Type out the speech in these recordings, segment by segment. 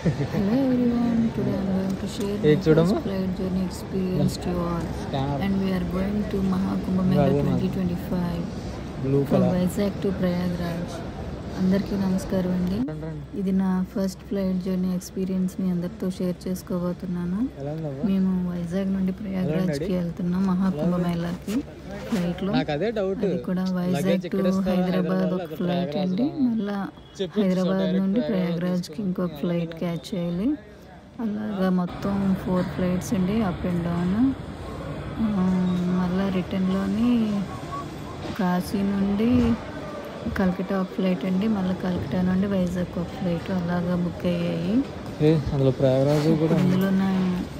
Hello everyone, today I am going to share my first flight journey experience to you all. And we are going to Mahakumbh Mela 2025 from Vizag to Prayagraj. అందరికీ నమస్కారం అండి. ఇది నా first flight journey experience మీ అందరితో share చేసుకోబోతున్నాను. మేము వైజాగ్ నుండి ప్రయాగ్రాజ్కి వెళ్తున్నాం మహాకుంభ మేళాకి ఫ్లైట్లో. అది కూడా వైజాగ్ టు హైదరాబాద్ ఒక ఫ్లైట్ అండి. మళ్ళీ హైదరాబాద్ నుండి ప్రయాగ్రాజ్కి ఇంకొక ఫ్లైట్ క్యాచ్ చేయాలి. అలాగా మొత్తం 4 ఫ్లైట్స్ అండి, అప్ అండ్ డౌన్. మళ్ళీ రిటర్న్లోని కాశీ నుండి కల్కటా ఒక ఫ్లైట్ అండి, మళ్ళీ కల్కటా నుండి వైజాగ్ ఒక ఫ్లైట్ అలాగా బుక్ అయ్యాయి. అందులో నా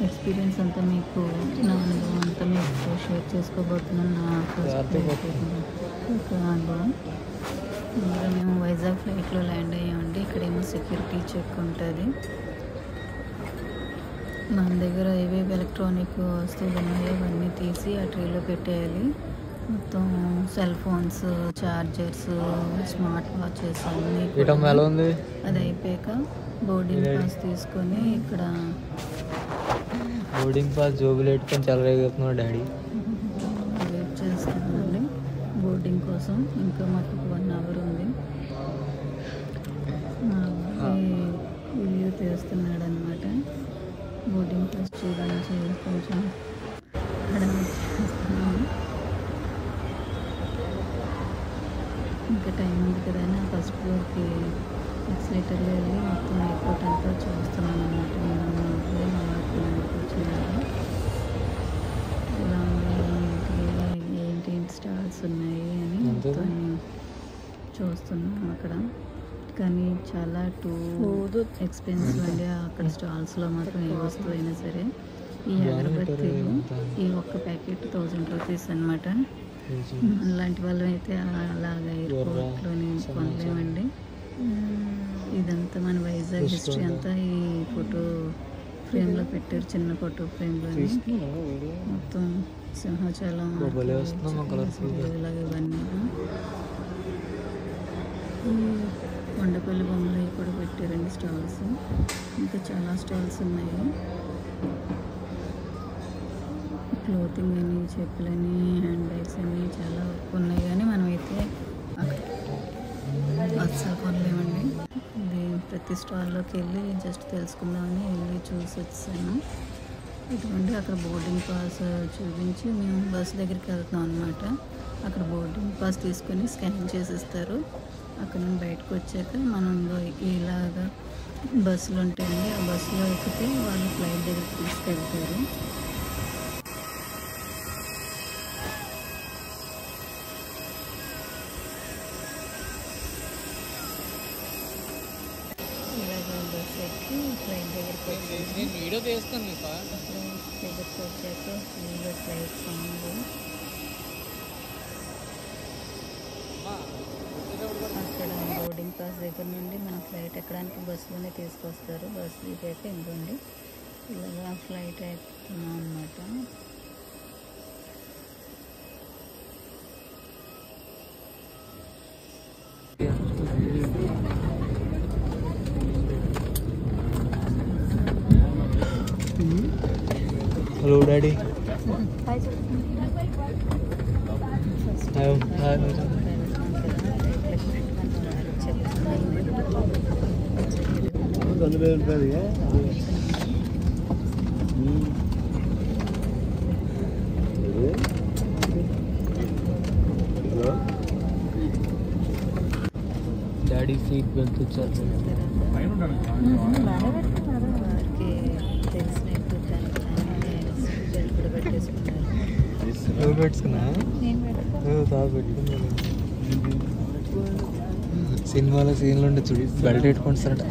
ఎక్స్పీరియన్స్ అంతా మీకు, నా అనుభవం అంతా మీకు షేర్ చేసుకోబోతున్నాను. నా ఫస్ట్ అనుభవం. అందులో మేము వైజాగ్ ఫ్లైట్లో ల్యాండ్ అయ్యామండి. ఇక్కడేమో సెక్యూరిటీ చెక్ ఉంటుంది. మన దగ్గర ఏవేవి ఎలక్ట్రానిక్ వస్తువులు ఉన్నాయో అవన్నీ తీసి ఆ ట్రేలో పెట్టేయాలి. మొత్తం cell phones, chargers, smart watches అన్నీ. అది అయిపోయాక బోర్డింగ్ పాస్ తీసుకొని ఇక్కడ బోర్డింగ్ పాస్ జోబులు పెట్టుకొని చెలరేగుతున్నాడు డాడీ. వెయిట్ చేస్తున్నానండి బోర్డింగ్ కోసం. ఇంకా మాకు 1 అవర్ ఉంది. వీడియో తీస్తున్నాడు అనమాట. బోర్డింగ్ పాస్ చూపించి కొంచెం చేస్తున్నాను. ఇంకా టైం ఉంది కదా అని ఫస్ట్ ఫ్లోర్కి ఎక్సలేటర్లో వెళ్ళి మొత్తం ఎయిర్పోర్ట్ అంతా చూస్తున్నాను అన్నమాట. నేను కూర్చున్నాను. ఇలా ఏంటి స్టాల్స్ ఉన్నాయి అని మొత్తం చూస్తున్నాను అక్కడ. కానీ చాలా ఎక్స్పెన్సివ్ అండి అక్కడ స్టాల్స్లో మాత్రం ఏ వస్తువు అయినా సరే. ఈ అగరబత్తీలు ఈ ఒక్క ప్యాకెట్ 1000 రూపీస్ అనమాట. అలాంటి వాళ్ళు అయితే అలాగా ఎయిర్పోర్ట్లోని కొనలేమండి. ఇదంతా మన వైజాగ్ హిస్టరీ అంతా ఈ ఫోటో ఫ్రేమ్లో పెట్టారు, చిన్న ఫోటో ఫ్రేమ్లోని. మొత్తం సింహాచలం ఇలాగ ఇవన్నీ కొండపల్లి బొమ్మలు కూడా పెట్టారండి స్టాల్స్. ఇంకా చాలా స్టాల్స్ ఉన్నాయి. క్లోతింగ్ అని, చెప్పులని, హ్యాండ్ బ్యాగ్స్ అని చాలా ఉన్నాయి. కానీ మనమైతే అక్కడ అస్సలు కొనలేమండి. ఇది ప్రతి స్టాల్లోకి వెళ్ళి జస్ట్ తెలుసుకుందామని వెళ్ళి చూసి వచ్చాను. ఇటువంటి అక్కడ బోర్డింగ్ పాస్ చూపించి మేము బస్ దగ్గరికి వెళ్తున్నాం అనమాట. అక్కడ బోర్డింగ్ పాస్ తీసుకొని స్కాన్ చేసిస్తారు. అక్కడ నుండి బయటకు వచ్చాక మనం ఇలాగా బస్సులు ఉంటాయండి. ఆ బస్సులో ఎక్కితే వాళ్ళు ఫ్లైట్ దగ్గరికి తీసుకెళ్తారు. ఫ్లైట్ దగ్గరికి వచ్చాక ఫుల్ ఫ్లైట్ సౌండ్. అక్కడ బోర్డింగ్ పాస్ దగ్గర నుండి మన ఫ్లైట్ ఎక్కడానికి బస్సులోనే తీసుకొస్తారు. బస్సు దిగాక ఇంకోండి ఇలాగా ఫ్లైట్ ఎక్కుతున్నాం అన్నమాట. Hello daddy. Daddy seat belt వచ్చారు. సినిమాలో సీన్లు ఉండే చూడు, బెల్ట్ పెట్టుకోండి సార్.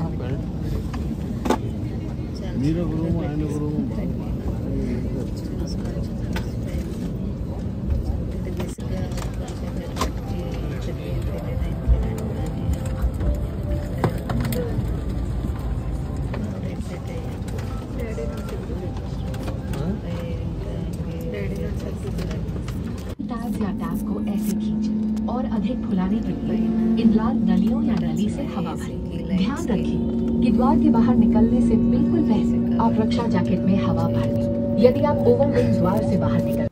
टैप को ऐसे खींचें और अधिक फुलाने के लिए इन लाल नलियों या नली से हवा भरें। ध्यान रखें कि द्वार के बाहर निकलने से बिल्कुल पहले आप रक्षा जैकेट में हवा भर लें। यदि आप ओवरविंग द्वार से बाहर निकल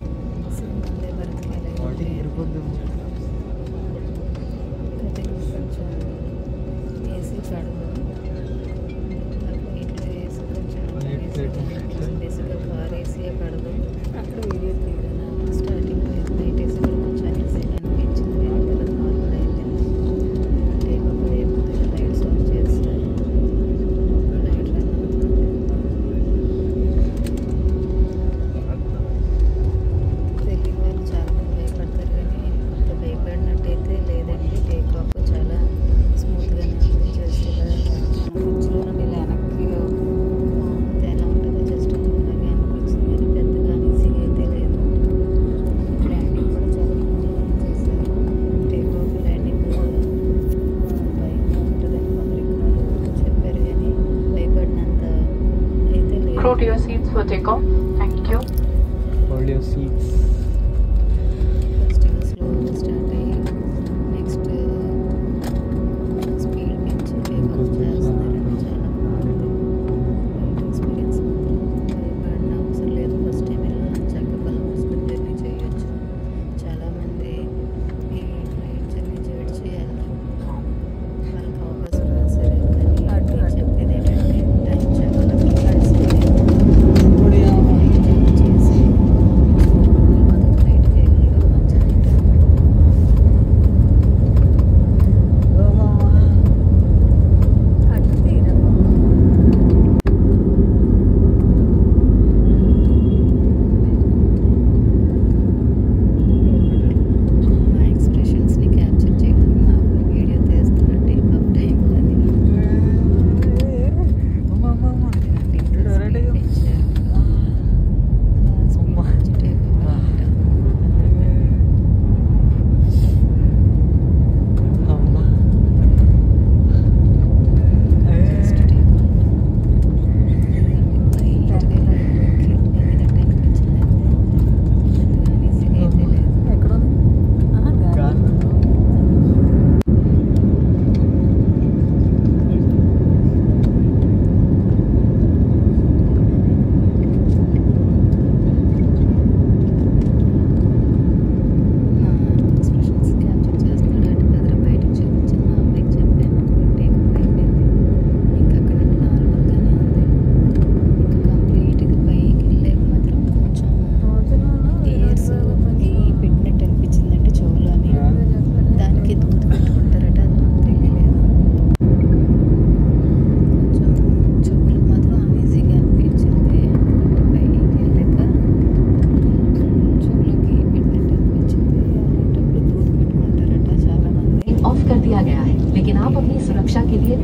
Crew to your seats for takeoff. Thank you. Hold your seats.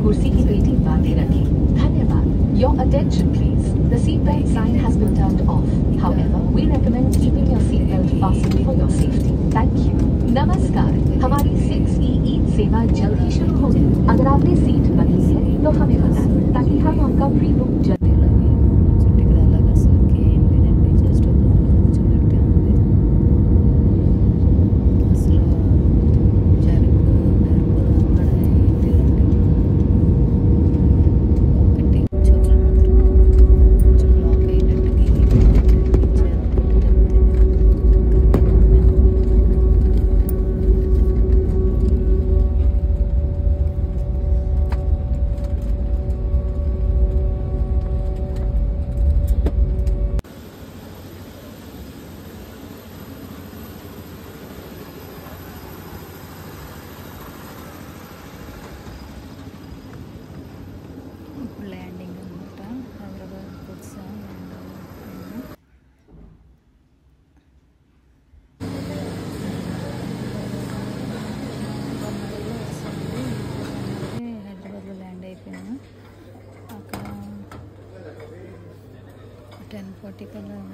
कुर्सी की पेटी बांधे रखें। धन्यवाद। Your attention please. The seatbelt sign has been turned off. However, we recommend keeping your seatbelt fastened for your safety. Thank you. नमस्कार। हमारी 6E सेवा जल्द ही शुरू होगी। अगर आपने सीट बदली है तो हमें बताएं ताकि हम आपका प्री बुक जल्द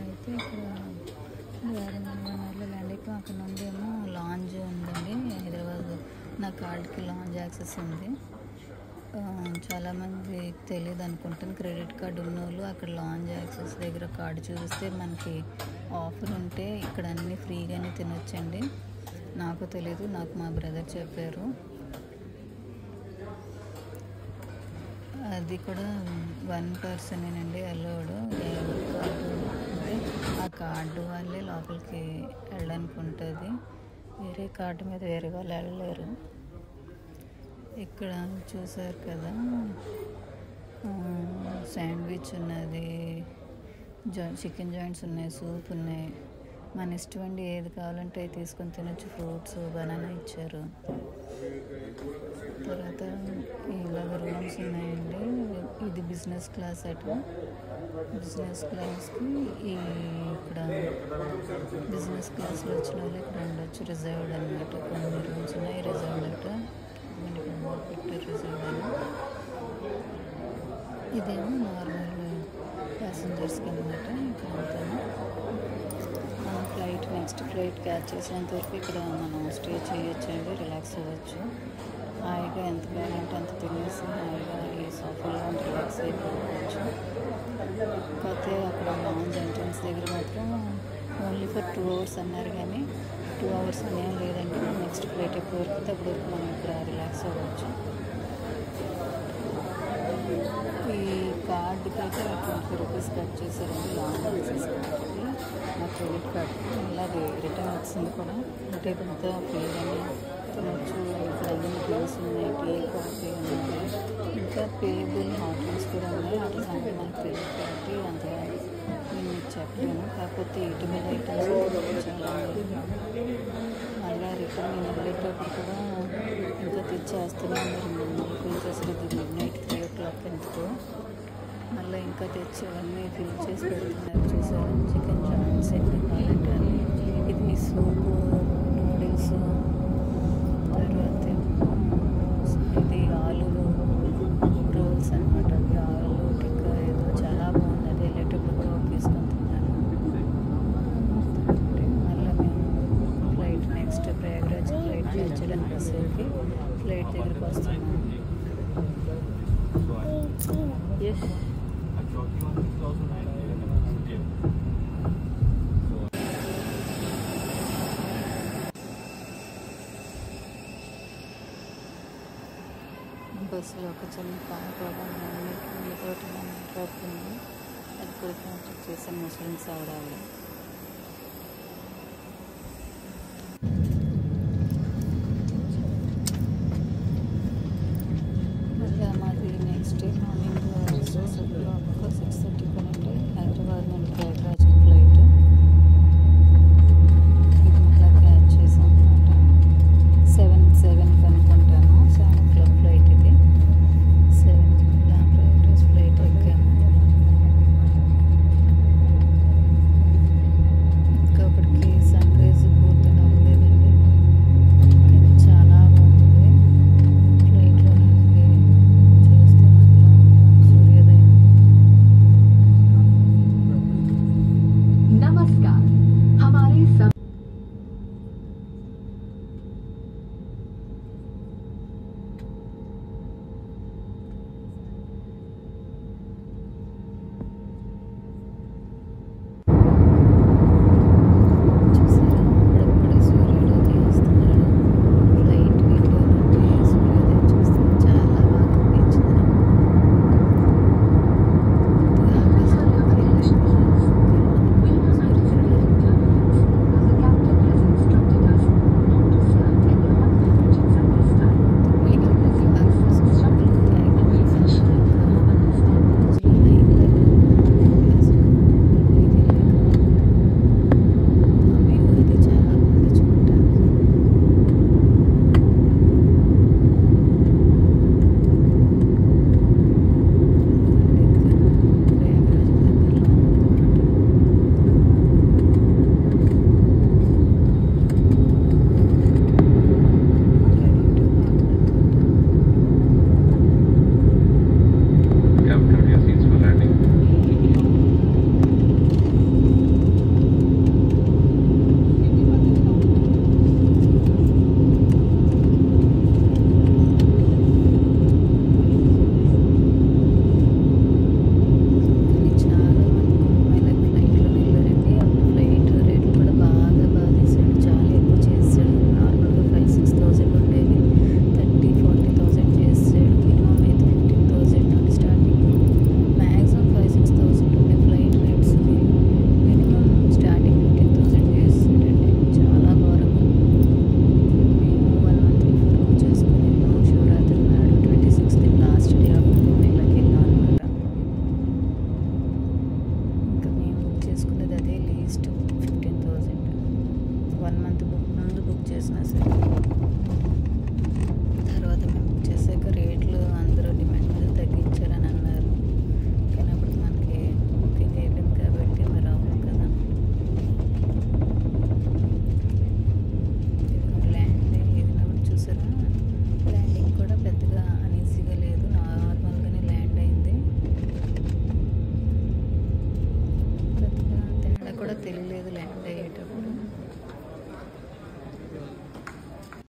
అయితే ఇక్కడ వారణాసిలో ల్యాండ్ అయిపోయి అక్కడ నుండి ఏమో లాంజ్ ఉందండి. హైదరాబాద్ నా కార్డ్కి లాంజ్ యాక్సెస్ ఉంది. చాలామంది తెలియదు అనుకుంటాను. క్రెడిట్ కార్డు ఉన్న వాళ్ళు అక్కడ లాంజ్ యాక్సెస్ దగ్గర కార్డు చూపిస్తే మనకి ఆఫర్ ఉంటే ఇక్కడ అన్నీ ఫ్రీగానే తినొచ్చండి. నాకు తెలీదు, నాకు మా బ్రదర్ చెప్పారు. అది కూడా 1 పర్సనేనండి అలౌడ్. కార్డు అంటే ఆ కార్డు వాళ్ళే లోపలికి వెళ్ళడానికి ఉంటుంది. వేరే కార్డు మీద వేరే వాళ్ళు వెళ్ళలేరు. ఇక్కడ చూసారు కదా, శాండ్విచ్ ఉన్నది, చికెన్ జాయింట్స్ ఉన్నాయి, సూప్ ఉన్నాయి. మన ఇష్టం అండి, ఏది కావాలంటే అది తీసుకొని తినొచ్చు. ఫ్రూట్స్, బనానా ఇచ్చారు. తర్వాత ఇలాగ రూమ్స్ ఉన్నాయండి. ఇది బిజినెస్ క్లాస్ అట. బిజినెస్ క్లాస్కి ఇక్కడ బిజినెస్ క్లాస్లో వచ్చిన వాళ్ళు ఇక్కడ ఉండొచ్చు. రిజర్వ్డ్ అనమాట. కొన్ని రూమ్స్ ఉన్నాయి రిజర్వ్డ్ అట. మనకి పెట్టారు రిజర్వ్డ్ అని. ఇదేమో నార్మల్ ప్యాసింజర్స్కి అనమాట. ఇక్కడ ఉంటాను. ఫ్లైట్ నెక్స్ట్ ఫ్లైట్ క్యాచ్ చేసేంత వరకు ఇక్కడ మనం స్టే చేయొచ్చండి, రిలాక్స్ అవ్వచ్చు. హాయిగా ఎంత కావాలంటే అంత తినేసి హాయిగా ఈ సోఫాలో రిలాక్స్ అయిపోవచ్చు. కాకపోతే అక్కడ లాంజ్ ఎంట్రన్స్ దగ్గర మాత్రం ఓన్లీ ఫర్ 2 అవర్స్ అన్నారు, కానీ 2 అవర్స్ అనేం లేదండి. నెక్స్ట్ ఫ్లైట్ ఎప్పటి వరకు అప్పటి వరకు మనం ఇక్కడ రిలాక్స్ అవ్వచ్చు. ఈ కార్డుకి అయితే 20 రూపీస్ కట్ చేశారండి, లాంగ్ యాక్సెస్ కార్డుకి. నా క్రెడిట్ కార్డ్ ఇలాగే రిటర్న్ వచ్చింది కూడా. అంటే ఇదంతా ఫ్రీగానే తినొచ్చు. ఇక్కడ అన్ని ప్లేస్ ఉన్నాయి, టీ, కాఫీ ఉన్నాయి. ఇంకా పేబుల్ హోటల్స్ కూడా ఉన్నాయి. వాటి సంగతి మనకు తెలియదు కాబట్టి అంతగా నేను మీకు చెప్పలేను. కాకపోతే ఇటు మీద ఐటమ్స్ చాలా మళ్ళీ రిటర్న్ నేను వెళ్ళేటప్పుడు కూడా ఇంకా తెచ్చేస్తూనే ఉన్నారు. మళ్ళీ అసలు ఇది midnight 3 o'clock ఎందుకో మళ్ళీ ఇంకా తెచ్చి అవన్నీ ఫిల్ చేసి పెడుతున్నారు. చూసారు, చికెన్ జాయింట్స్ ఎన్ని కావాలంటే అన్నీ. ఇది సూపు, నూడిల్స్, తర్వాత ఇది ఆలు రోల్స్ అనమాట. అది ఆలు టిక్కా ఏదో చాలా బాగుంది. అది వెళ్ళేటప్పుడు కూడా తీసుకొని తిన్నాను. మళ్ళీ మేము flight next Prayagraj flight catch చేయడానికి సేఫ్కి ఫ్లైట్ దగ్గరికి వస్తున్నాము. ఎస్ బస్సులో ఒక చిన్న పాప తోటి మాట్లాడుతుంది. అది కూడా కాంటాక్ట్ చేసే ముస్లిమ్స్ ఆవిడ.